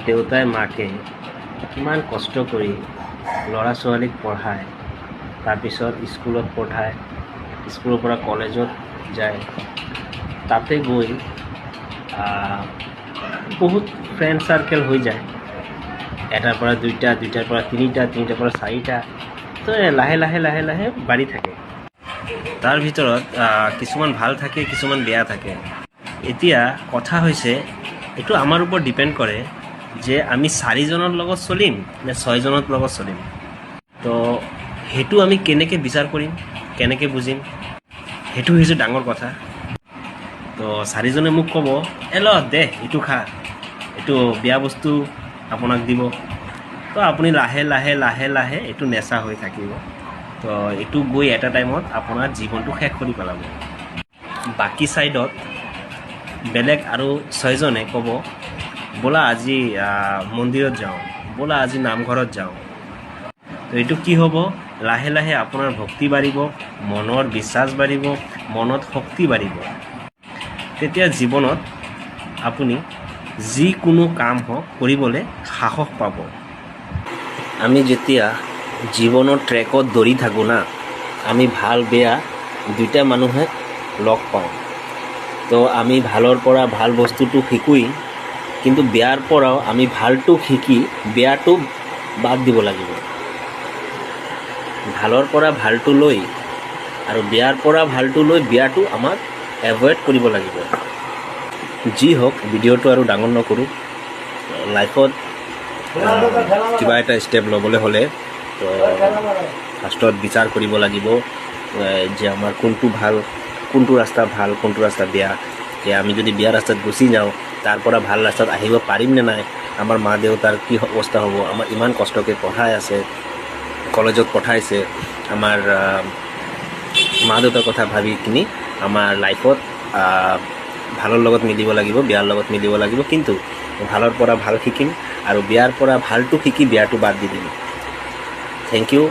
দেউতাই মাকে কিমান কষ্ট কৰি ল'ৰা ছোৱালীক পঢ়ায়, তাৰপিছত স্কুলত পঢ়ায়, স্কুলৰ পৰা কলেজত যায়, তাতে গৈ বহুত ফ্ৰেণ্ড চাৰ্কেল হৈ যায়, এটাৰ পৰা দুইটা, দুইটাৰ পৰা তিনিটা, তিনিটাৰ পৰা চাৰিটা, তো লাহে লাহে লাহে লাহে বাঢ়ি থাকে। তাৰ ভিতৰত কিছুমান ভাল থাকে, কিছুমান বেয়া থাকে। এতিয়া কথা হৈছে, এইটো আমাৰ ওপৰত ডিপেণ্ড কৰে যে আমি 4জনৰ লগত চলিম নে 6জনৰ লগত চলিম। তো সেইটো আমি কেনেকৈ বিচাৰ কৰিম, কেনেকৈ বুজিম, সেইটো হৈছে ডাঙৰ কথা। তো 4জনে মোক ক'ব, ল দে এইটো খা, এইটো বেয়া বস্তু আপোনাক দিব, তো আপুনি লাহে লাহে লাহে লাহে এইটো নেচা হৈ থাকিব। তো এইটো গৈ এটা টাইমত আপোনাৰ জীৱনটো শেষ কৰি পেলাব। বাকী ছাইডত বেলেগ আৰু 6জনে ক'ব, ব'লা আজি মন্দিৰত যাওঁ, ব'লা আজি নামঘৰত যাওঁ। তো এইটো কি হ'ব, লাহে লাহে আপোনাৰ ভক্তি বাঢ়িব, মনৰ বিশ্বাস বাঢ়িব, মনত শক্তি বাঢ়িব। তেতিয়া জীৱনত আপুনি যিকোনো কাম হওক কৰিবলৈ সাহস পাব। আমি যেতিয়া জীৱনৰ ট্ৰেকত দৌৰি থাকোঁ না, আমি ভাল বেয়া দুইটা মানুহে লগ পাওঁ। তো আমি ভালৰ পৰা ভাল বস্তুটো শিকোৱেই, কিন্তু বেয়াৰ পৰাও আমি ভালটো শিকি বেয়াটো বাদ দিব লাগিব। ভালৰ পৰা ভালটো লৈ আৰু বেয়াৰ পৰা ভালটো লৈ বেয়াটো আমাক এভইড কৰিব লাগিব। যি হওক, ভিডিঅ'টো আৰু ডাঙৰ নকৰোঁ। লাইফত কিবা এটা ষ্টেপ ল'বলৈ হ'লে তো ফাৰ্ষ্টত বিচাৰ কৰিব লাগিব যে আমাৰ কোনটো ভাল, কোনটো ৰাস্তা ভাল, কোনটো ৰাস্তা বেয়া। যে আমি যদি বেয়া ৰাস্তাত গুচি যাওঁ, তাৰ পৰা ভাল ৰাস্তাত আহিব পাৰিম নে নাই, আমাৰ মা দেউতাৰ কি অৱস্থা হ'ব। আমাৰ ইমান কষ্টকৈ পঢ়াই আছে, কলেজত পঠাইছে, আমাৰ মা দেউতাৰ কথা ভাবি কিনি আমাৰ লাইফত ভালৰ লগত মিলিব লাগিব, বেয়াৰ লগত মিলিব লাগিব। কিন্তু ভালৰ পৰা ভাল শিকিম আৰু বেয়াৰ পৰা ভালটো শিকি বেয়াটো বাদ দি দিম। Thank U.